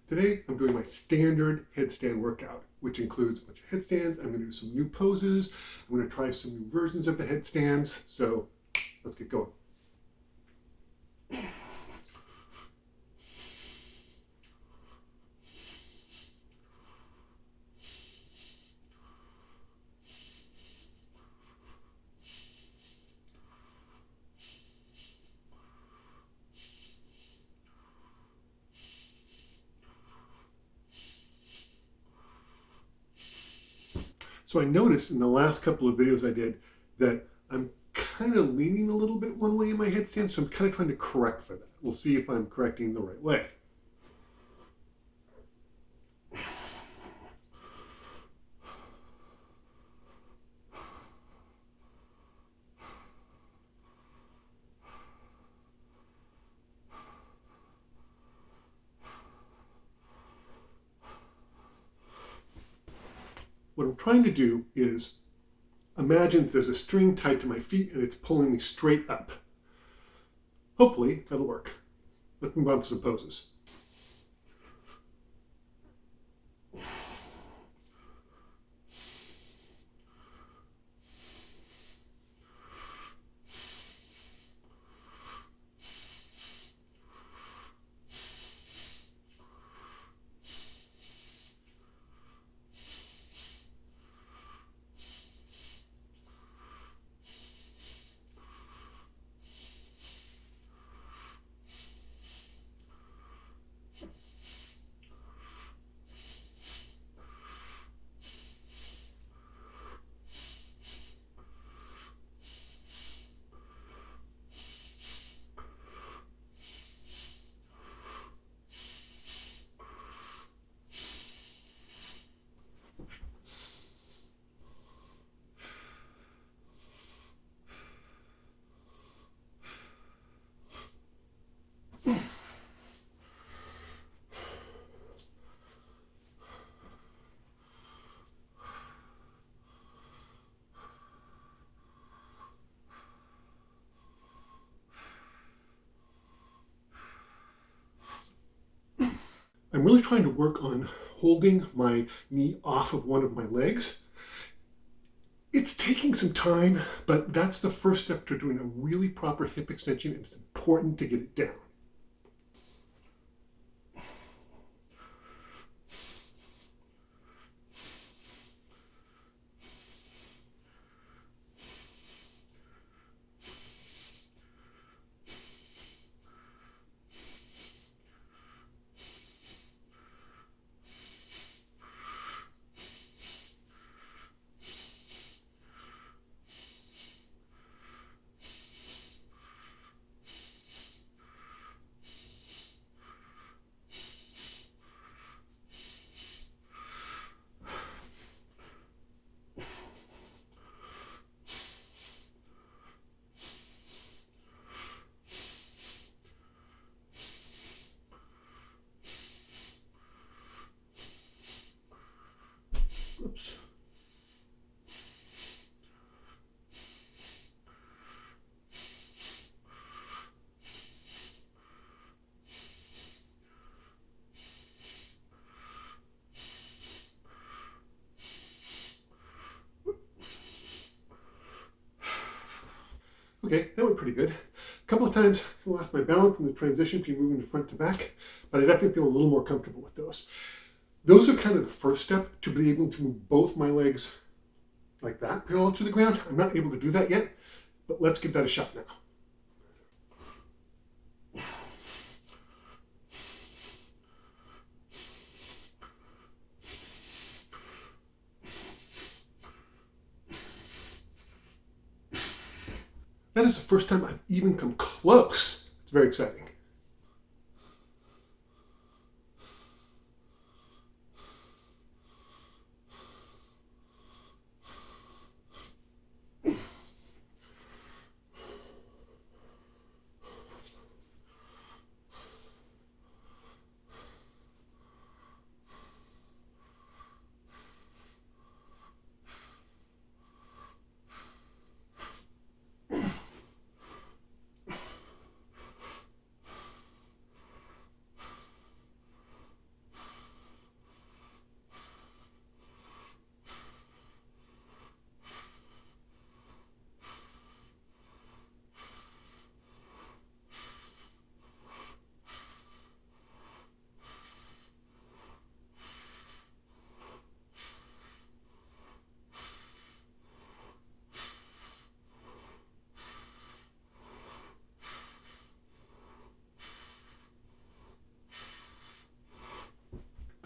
Today, I'm doing my standard headstand workout, which includes a bunch of headstands. I'm going to do some new poses. I'm going to try some new versions of the headstands. So let's get going. So I noticed in the last couple of videos I did that I'm kind of leaning a little bit one way in my headstand, so I'm kind of trying to correct for that. We'll see if I'm correcting the right way. What I'm trying to do is imagine there's a string tied to my feet and it's pulling me straight up. Hopefully that'll work. Let's move on to some poses. I'm really trying to work on holding my knee off of one of my legs. It's taking some time, but that's the first step to doing a really proper hip extension, and it's important to get it down. Oops. Okay, that went pretty good. A couple of times I lost my balance in the transition between moving to front to back, but I definitely feel a little more comfortable with those. Those are kind of the first step to be able to move both my legs like that, parallel to the ground. I'm not able to do that yet, but let's give that a shot now. That is the first time I've even come close. It's very exciting.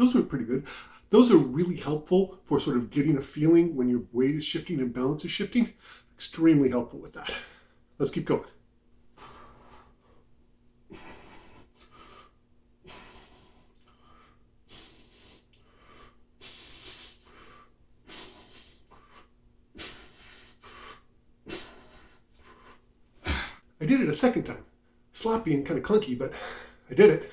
those were pretty good. Those are really helpful for sort of getting a feeling when your weight is shifting and balance is shifting. Extremely helpful with that. Let's keep going. I did it a second time. Sloppy and kind of clunky, but I did it.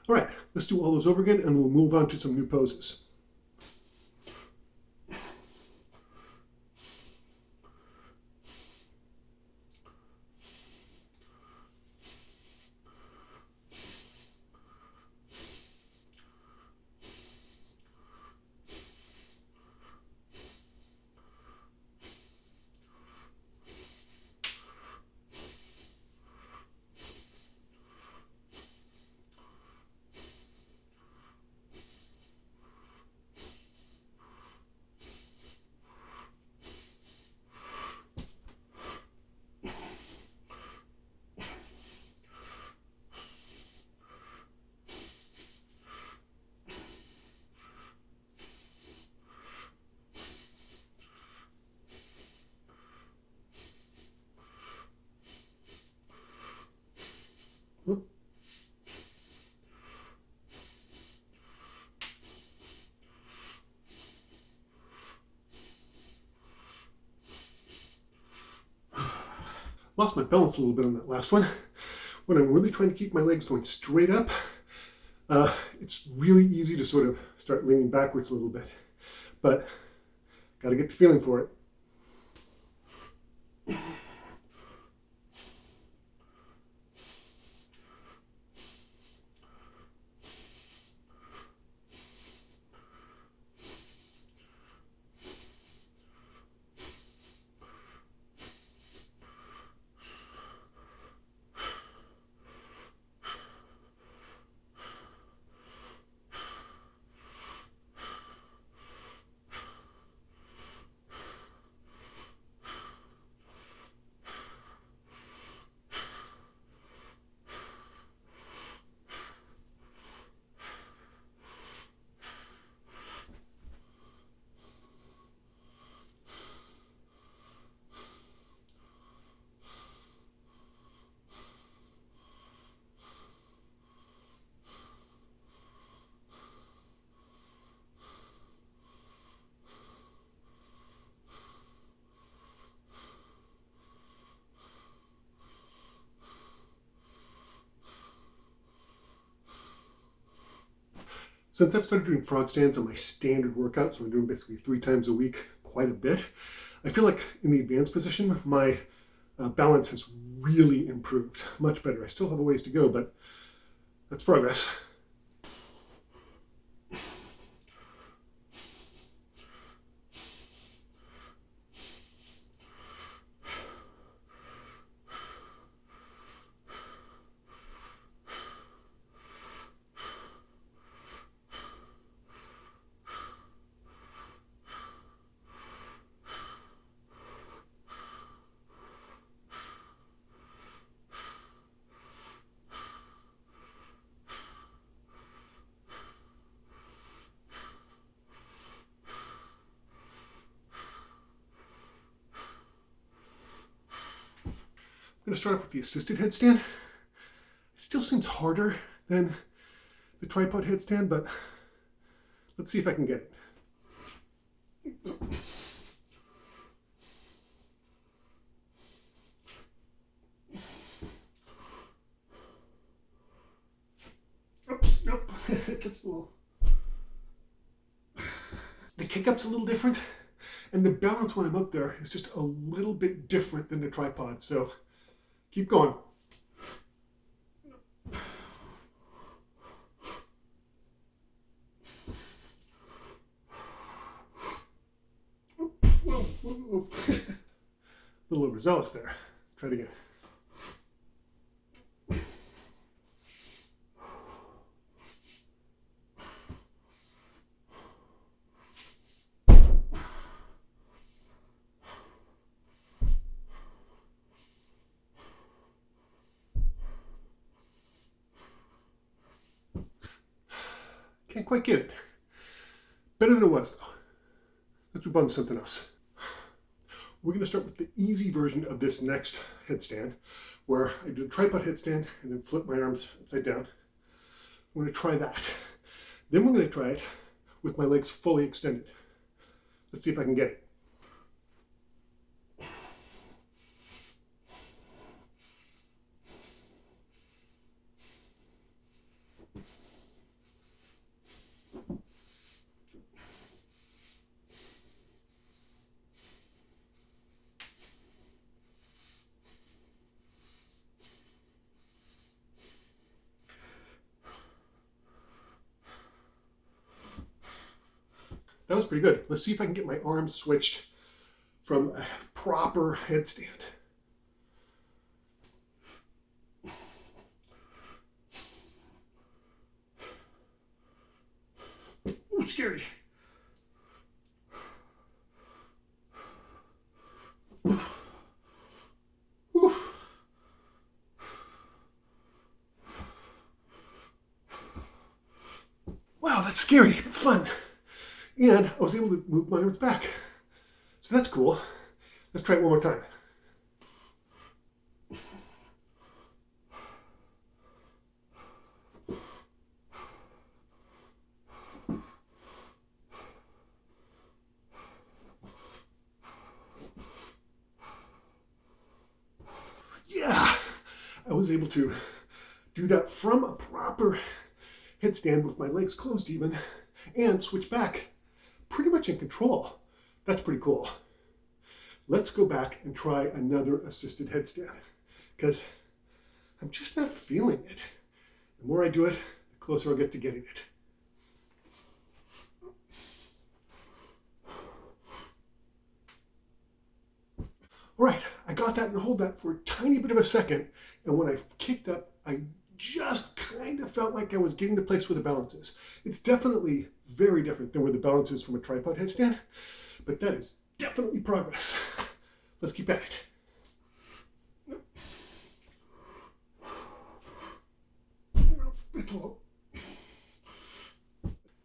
All right, let's do all those over again and we'll move on to some new poses. Lost my balance a little bit on that last one. When I'm really trying to keep my legs going straight up, it's really easy to sort of start leaning backwards a little bit, but got to get the feeling for it. Since I've started doing frog stands on my standard workout, so I'm doing basically 3 times a week, quite a bit, I feel like in the advanced position, my balance has really improved. Much better. I still have a ways to go, but that's progress. I'm going to start off with the assisted headstand. It still seems harder than the tripod headstand, but let's see if I can get it. Oops, nope. Just a little. The kick-up's a little different, and the balance when I'm up there is just a little bit different than the tripod, so keep going. Whoa. A little overzealous there. Try it again. Can't quite get it. Better than it was, though. Let's move on to something else. We're going to start with the easy version of this next headstand, where I do a tripod headstand and then flip my arms upside down. I'm going to try that. Then we're going to try it with my legs fully extended. Let's see if I can get it. That was pretty good. Let's see if I can get my arms switched from a proper headstand. Ooh, scary. Ooh. Wow, that's scary, but fun. And I was able to move my arms back. So that's cool. Let's try it one more time. Yeah, I was able to do that from a proper headstand with my legs closed even and switch back pretty much in control. That's pretty cool. Let's go back and try another assisted headstand because I'm just not feeling it. The more I do it, the closer I'll get to getting it. All right, I got that and hold that for a tiny bit of a second, and when I kicked up, I just kind of felt like I was getting to place where the balance is. It's definitely very different than where the balance is from a tripod headstand, but that is definitely progress. Let's keep at it.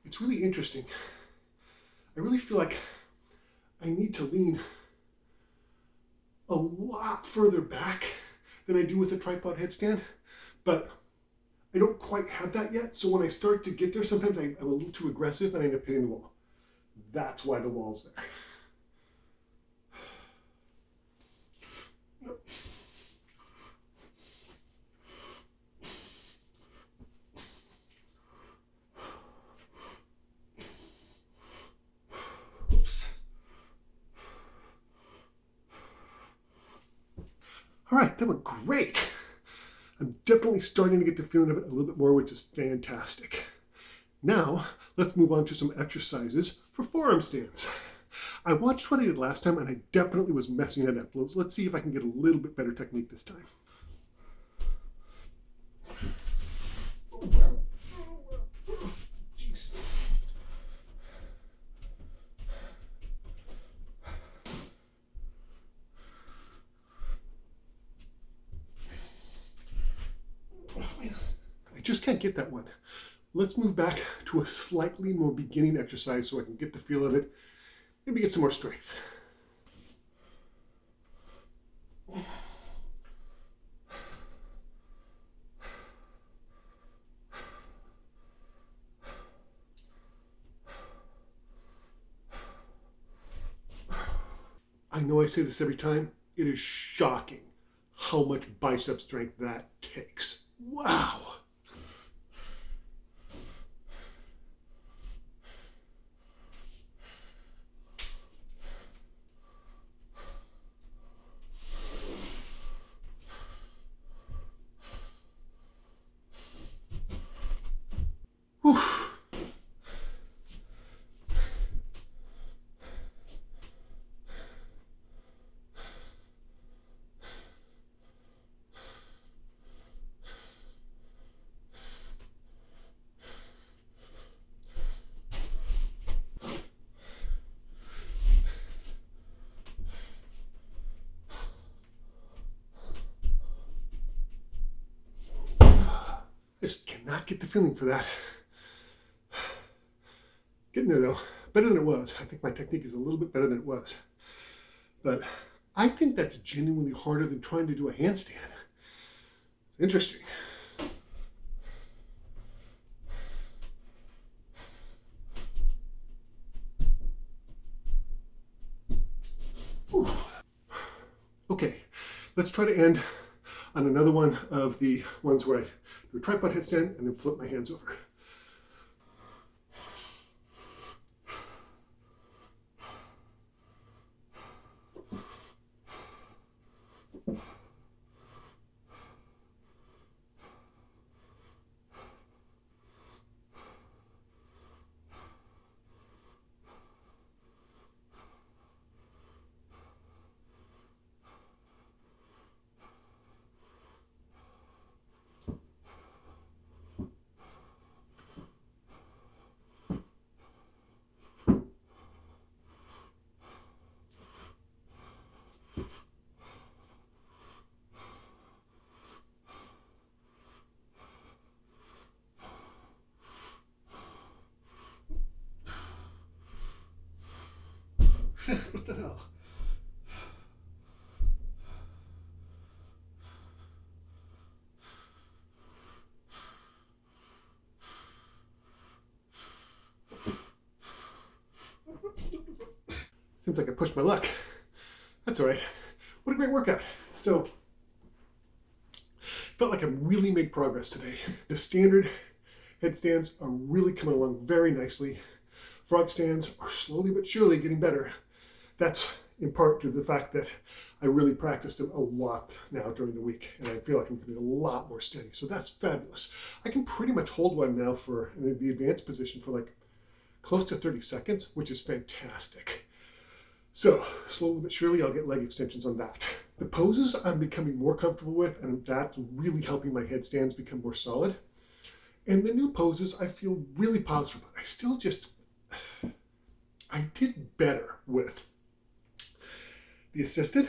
It's really interesting. I really feel like I need to lean a lot further back than I do with a tripod headstand, but I don't quite have that yet. So when I start to get there, sometimes I'm a little too aggressive and I end up hitting the wall. That's why the wall's there. Oops. All right, that went great. I'm definitely starting to get the feeling of it a little bit more, which is fantastic. Now, let's move on to some exercises for forearm stands. I watched what I did last time and I definitely was messing it up. Let's see if I can get a little bit better technique this time. Jeez. I just can't get that one. Let's move back to a slightly more beginning exercise so I can get the feel of it. Maybe get some more strength. I know I say this every time. It is shocking how much bicep strength that takes. Wow. Whew. just cannot get the feeling for that. Getting there though, better than it was. I think my technique is a little bit better than it was. But I think that's genuinely harder than trying to do a handstand. It's interesting. Whew. Okay, let's try to end on another one of the ones where I do a tripod headstand and then flip my hands over. What the hell? Seems like I pushed my luck. That's all right. What a great workout. So, felt like I really made progress today. The standard headstands are really coming along very nicely. Frog stands are slowly but surely getting better. That's in part due to the fact that I really practiced them a lot now during the week, and I feel like I'm getting a lot more steady. So that's fabulous. I can pretty much hold one now for in the advanced position for like close to 30 seconds, which is fantastic. So slowly but surely I'll get leg extensions on that. The poses I'm becoming more comfortable with, and that's really helping my headstands become more solid. And the new poses I feel really positive about. I did better with the assisted,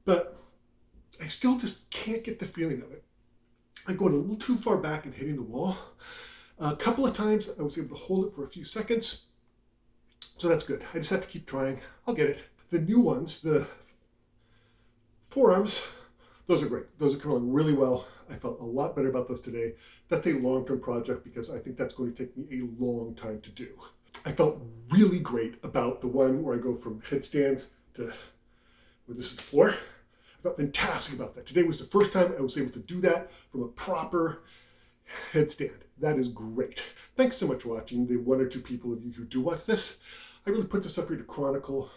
but I still just can't get the feeling of it. I'm going a little too far back and hitting the wall. A couple of times I was able to hold it for a few seconds, so that's good. I just have to keep trying. I'll get it. The new ones, the forearms, those are great. Those are coming along really well. I felt a lot better about those today. That's a long-term project because I think that's going to take me a long time to do. I felt really great about the one where I go from headstands to where this is the floor. I felt fantastic about that. Today was the first time I was able to do that from a proper headstand. That is great. Thanks so much for watching. The one or two people of you who do watch this. I really put this up here to chronicle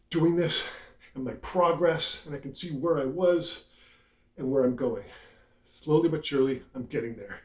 doing this and my progress, and I can see where I was and where I'm going. Slowly but surely, I'm getting there.